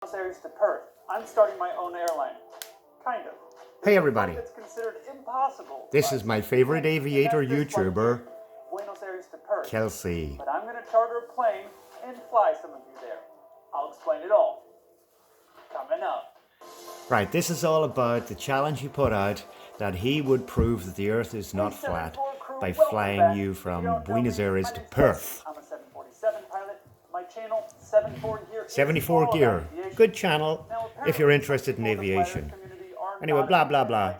Buenos Aires to Perth. I'm starting my own airline. Kind of. Hey everybody, It's considered impossible. this is my favorite aviator YouTuber, Buenos Aires to Perth. Kelsey. But I'm going to charter a plane and fly some of you there. I'll explain it all. Coming up. Right, this is all about the challenge he put out that he would prove that the earth is not flat by flying you from Buenos Aires to Perth. I'm a 747 pilot. My channel, 74 Gear. 74 Gear, good channel if you're interested in aviation. Anyway, blah blah blah.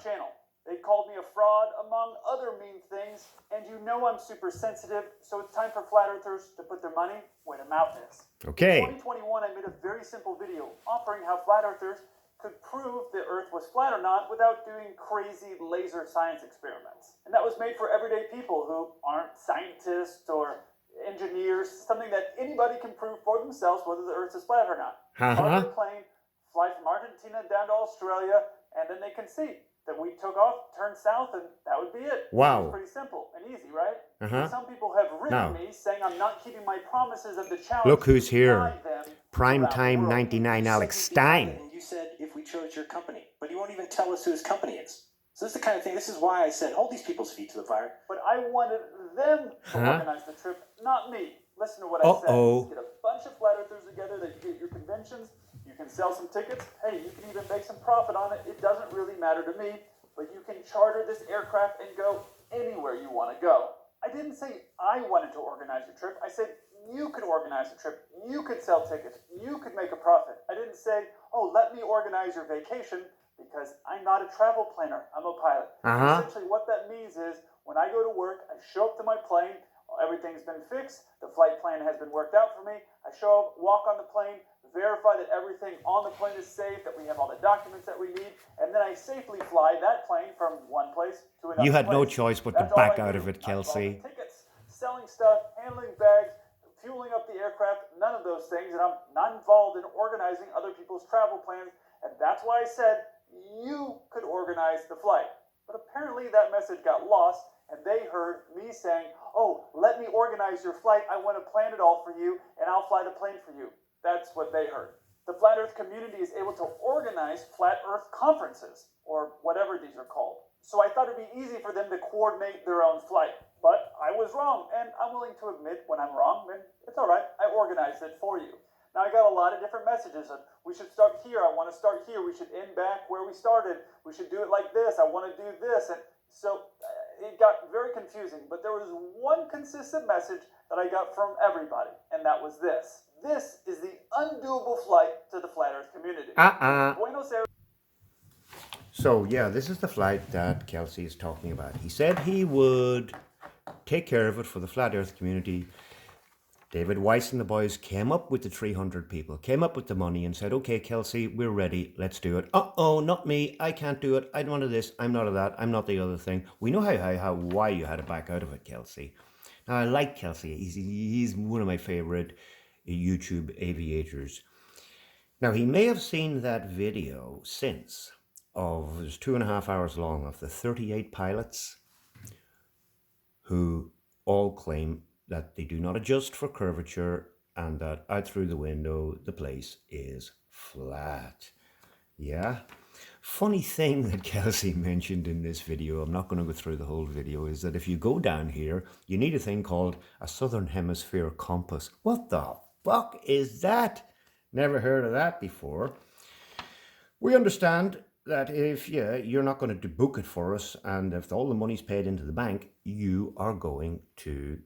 They called me a fraud, among other mean things, and you know I'm super sensitive, so it's time for flat earthers to put their money where their mouth is. Okay. In 2021, I made a very simple video offering how flat earthers could prove the earth was flat or not without doing crazy laser science experiments. And that was made for everyday people who aren't scientists or engineers, something that anybody can prove for themselves whether the earth is flat or not. Charter a plane, fly from Argentina down to Australia, and then they can see that we took off, turned south, and that would be it. Wow. It's pretty simple and easy, right? Some people have written me saying I'm not keeping my promises of the challenge. Look who's here. Primetime 99 Alex Stein. And you said if we chose your company, but you won't even tell us who his company is. So this is the kind of thing, this is why I said hold these people's feet to the fire. But I wanted them to organize the trip, not me. Listen to what I said. Get a bunch of flat earthers together, that you get your conventions, you can sell some tickets, hey, you can even make some profit on it. It doesn't really matter to me, but you can charter this aircraft and go anywhere you want to go. I didn't say I wanted to organize the trip. I said you could organize the trip. You could sell tickets. You could make a profit. I didn't say, oh, let me organize your vacation, because I'm not a travel planner. I'm a pilot. Essentially what that means is when I go to work, I show up to my plane, everything's been fixed, the flight plan has been worked out for me, I show up, walk on the plane, verify that everything on the plane is safe, that we have all the documents that we need, and then I safely fly that plane from one place to another. You had place. No choice but to back out of it, Kelsey. Tickets, selling stuff, handling bags, fueling up the aircraft, none of those things, and I'm not involved in organizing other people's travel plans, and that's why I said you could organize the flight. But apparently that message got lost, and they heard me saying, oh, let me organize your flight, I want to plan it all for you, and I'll fly the plane for you. That's what they heard. The Flat Earth community is able to organize Flat Earth conferences, or whatever these are called. So I thought it'd be easy for them to coordinate their own flight. But I was wrong, and I'm willing to admit when I'm wrong, and it's all right, I organized it for you. Now I got a lot of different messages of, we should start here, I want to start here, we should end back where we started, we should do it like this, I want to do this, and so it got very confusing, but there was one consistent message that I got from everybody, and that was this. This is the undoable flight to the Flat Earth community. Buenos Aires. So yeah, this is the flight that Kelsey is talking about. He said he would take care of it for the Flat Earth community. David Weiss and the boys came up with the 300 people, came up with the money and said, okay, Kelsey, we're ready. Let's do it. Uh-oh, not me. I can't do it. I'm not of this. I'm not of that. I'm not the other thing. We know why you had to back out of it, Kelsey. Now, I like Kelsey. He's one of my favorite YouTube aviators. Now, he may have seen that video since of, it was 2.5 hours long, of the 38 pilots who all claim that they do not adjust for curvature and that out through the window, the place is flat. Yeah. Funny thing that Kelsey mentioned in this video, I'm not going to go through the whole video, is that if you go down here, you need a thing called a Southern Hemisphere compass. What the fuck is that? Never heard of that before. We understand that if you're not going to book it for us, and if all the money's paid into the bank, you are going to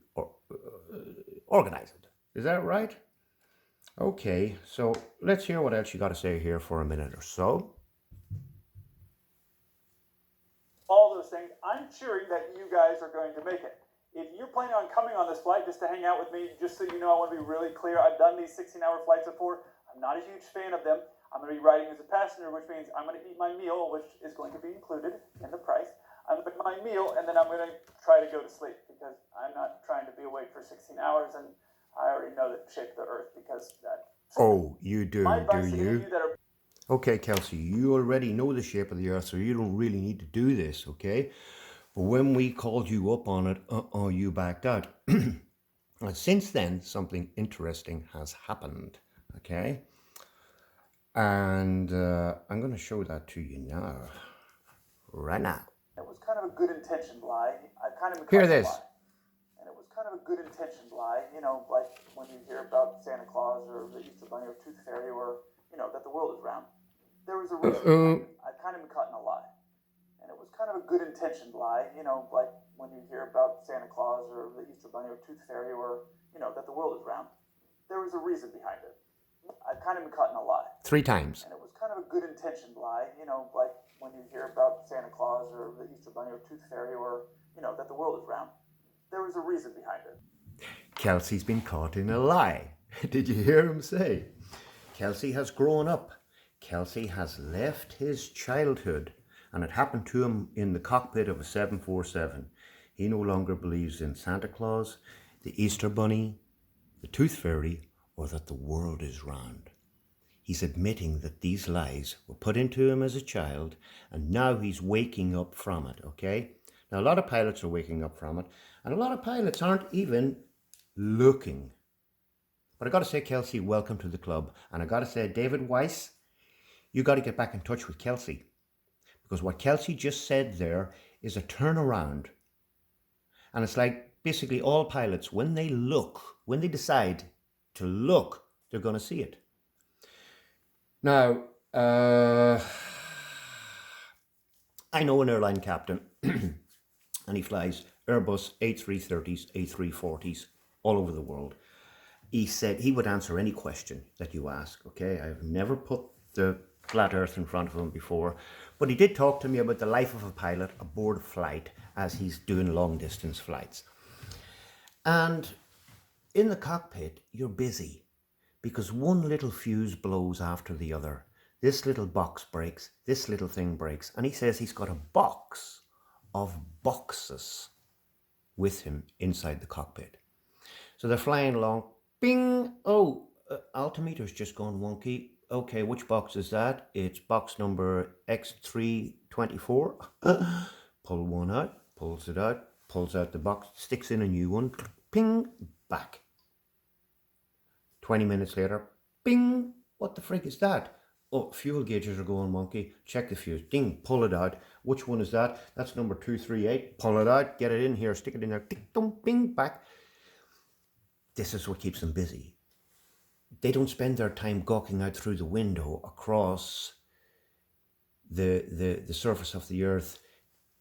organize it. Is that right? Okay, so let's hear what else you got to say here for a minute or so. All those things, I'm cheering that you guys are going to make it. If you're planning on coming on this flight just to hang out with me, just so you know, I want to be really clear, I've done these 16-hour flights before. I'm not a huge fan of them. I'm going to be riding as a passenger, which means I'm going to eat my meal, which is going to be included in the price. I'm going to eat my meal, and then I'm going to try to go to sleep, because I'm not trying to be awake for 16 hours, and I already know the shape of the earth, because that... Oh, you do you? Okay, Kelsey, you already know the shape of the earth, so you don't really need to do this, okay? But when we called you up on it, you backed out. Since then, something interesting has happened, okay? And I'm going to show that to you now, right now. It was kind of a good intentioned lie. I kind of Hear caught the this. lie. And it was kind of a good intentioned lie, you know, like when you hear about Santa Claus or the Easter Bunny or Tooth Fairy or, you know, that the world is round. There was a reason behind it. I've kind of been caught in a lie. And it was kind of a good intentioned lie, you know, like when you hear about Santa Claus or the Easter Bunny or Tooth Fairy or, you know, that the world is round. There was a reason behind it. I've kind of been caught in a lie. 3 times. And it was kind of a good intentioned lie, you know, like when you hear about Santa Claus or the Easter Bunny or Tooth Fairy or, you know, that the world is round. There was a reason behind it. Kelsey's been caught in a lie. Did you hear him say? Kelsey has grown up. Kelsey has left his childhood, and it happened to him in the cockpit of a 747. He no longer believes in Santa Claus, the Easter Bunny, the Tooth Fairy, or that the world is round. He's admitting that these lies were put into him as a child, and now he's waking up from it, okay? Now, a lot of pilots are waking up from it, and a lot of pilots aren't even looking. But I got to say, Kelsey, welcome to the club. And I got to say, David Weiss, you got to get back in touch with Kelsey. Because what Kelsey just said there is a turnaround. And it's like basically all pilots, when they look, when they decide to look, they're going to see it. Now, I know an airline captain, and he flies Airbus A330s, A340s all over the world. He said he would answer any question that you ask, okay? I've never put the flat earth in front of him before, but he did talk to me about the life of a pilot aboard a flight as he's doing long distance flights. And in the cockpit, you're busy because one little fuse blows after the other. This little box breaks, this little thing breaks, and he says he's got a box of boxes with him inside the cockpit. So they're flying along, bing, oh, altimeter's just gone wonky. Okay, which box is that? It's box number X324. Pull one out, pulls it out, pulls out the box, sticks in a new one, ping, back. 20 minutes later, bing, what the frick is that? Oh, fuel gauges are going wonky. Check the fuse. Ding, pull it out. Which one is that? That's number 238. Pull it out, get it in here, stick it in there. Tick, dum, bing, back. This is what keeps them busy. They don't spend their time gawking out through the window across the surface of the earth,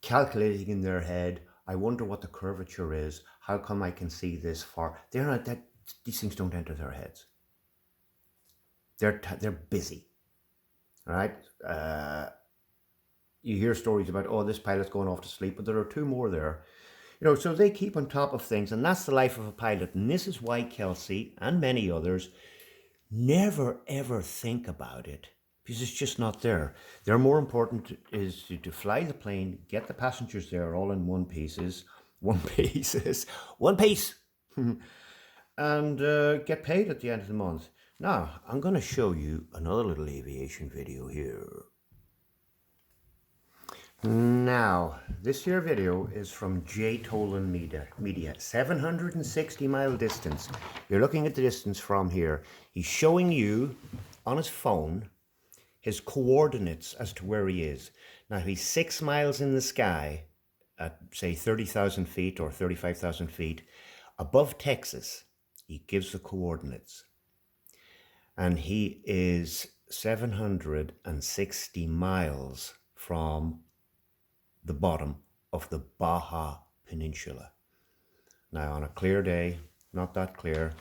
calculating in their head, I wonder what the curvature is. How come I can see this far? They're not that. These things don't enter their heads. They're busy. All right. You hear stories about, oh, this pilot's going off to sleep, but there are 2 more there. You know, so they keep on top of things, and that's the life of a pilot. And this is why Kelsey and many others never ever think about it, because it's just not there. They're more important is to fly the plane, get the passengers there all in one piece, and get paid at the end of the month. Now, I'm going to show you another little aviation video here. Now, this here video is from J. Tolan Media, 760 mile distance. You're looking at the distance from here. He's showing you on his phone his coordinates as to where he is. Now, he's 6 miles in the sky at, say, 30,000 feet or 35,000 feet above Texas. He gives the coordinates. And he is 760 miles from the bottom of the Baja Peninsula. Now, on a clear day, not that clear,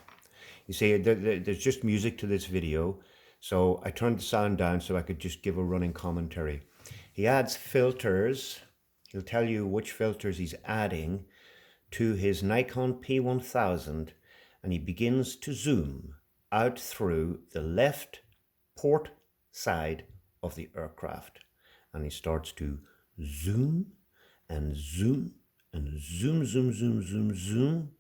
you see, there's just music to this video, so I turned the sound down so I could just give a running commentary. He adds filters. He'll tell you which filters he's adding to his Nikon P1000, and he begins to zoom out through the left port side of the aircraft, and he starts to zoom and zoom and zoom, zoom, zoom, zoom, zoom.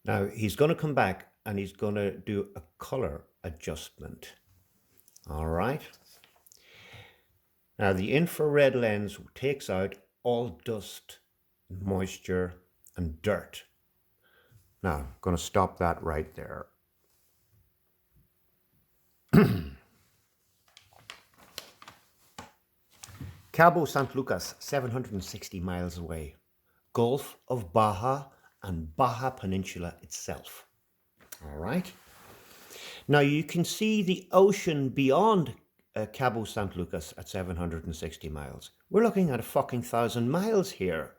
Now he's going to come back and he's going to do a color adjustment. All right. Now the infrared lens takes out all dust, moisture, and dirt. Now I'm going to stop that right there. Cabo San Lucas, 760 miles away. Gulf of Baja and Baja Peninsula itself. All right. Now you can see the ocean beyond Cabo San Lucas at 760 miles. We're looking at a fucking 1,000 miles here.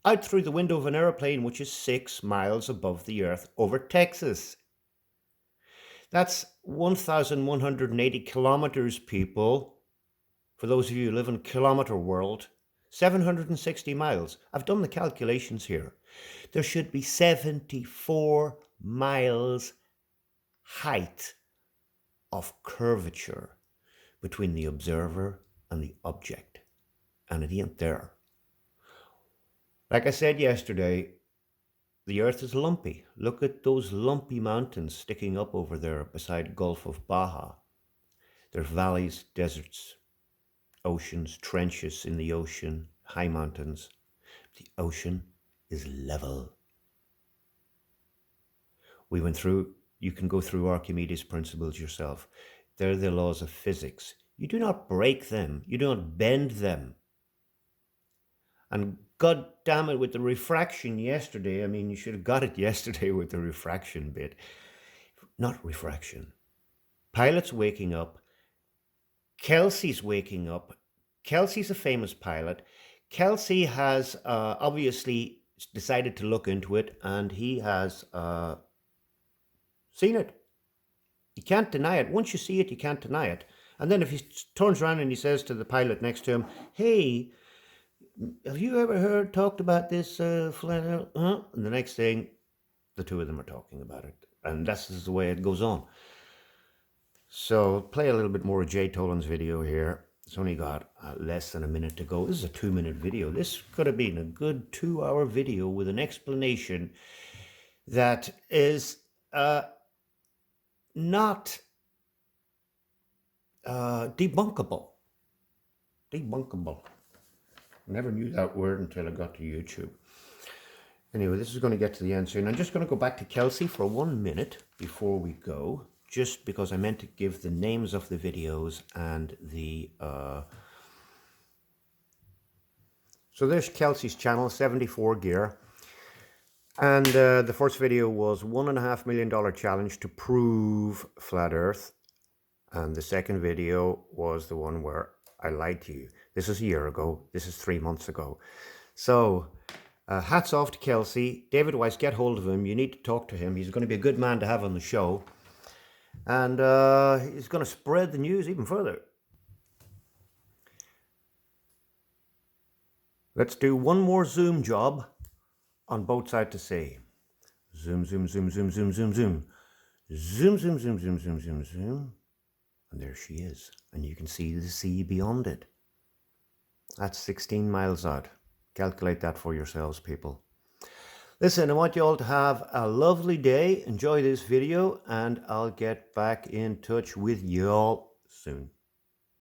Out through the window of an aeroplane which is 6 miles above the earth over Texas. That's 1,180 kilometers, people. For those of you who live in kilometer world, 760 miles. I've done the calculations here. There should be 74 miles height of curvature between the observer and the object. And it ain't there. Like I said yesterday, the earth is lumpy. Look at those lumpy mountains sticking up over there beside Gulf of Baja. There's valleys, deserts, oceans, trenches in the ocean, high mountains. The ocean is level. We went through, you can go through Archimedes' principles yourself. They're the laws of physics. You do not break them. You do not bend them. And God damn it, with the refraction yesterday, I mean, you should have got it yesterday with the refraction bit. Not refraction. Pilot's waking up. Kelsey's waking up. Kelsey's a famous pilot. Kelsey has obviously decided to look into it, and he has seen it. You can't deny it. Once you see it, you can't deny it. And then if he turns around and he says to the pilot next to him, hey, have you ever talked about this flat earth? Huh? And the next thing, the two of them are talking about it. And that's just the way it goes on. So play a little bit more of Jay Tolan's video here. It's only got less than a minute to go. This is a 2-minute video. This could have been a good 2-hour video with an explanation that is not debunkable. Debunkable. I never knew that word until I got to YouTube. Anyway, this is going to get to the answer. And I'm just going to go back to Kelsey for 1 minute before we go. Just because I meant to give the names of the videos and the... So there's Kelsey's channel, 74 Gear. And the first video was $1.5 million challenge to prove flat earth. And the second video was the one where I lied to you. This is a year ago. This is 3 months ago. So hats off to Kelsey. David Weiss, get hold of him. You need to talk to him. He's going to be a good man to have on the show. And he's going to spread the news even further. Let's do one more zoom job on both sides to sea. Zoom, zoom, zoom, zoom, zoom, zoom, zoom. Zoom, zoom, zoom, zoom, zoom, zoom, zoom. And there she is. And you can see the sea beyond it. That's 16 miles out. Calculate that for yourselves, people. Listen, I want you all to have a lovely day. Enjoy this video, and I'll get back in touch with you all soon.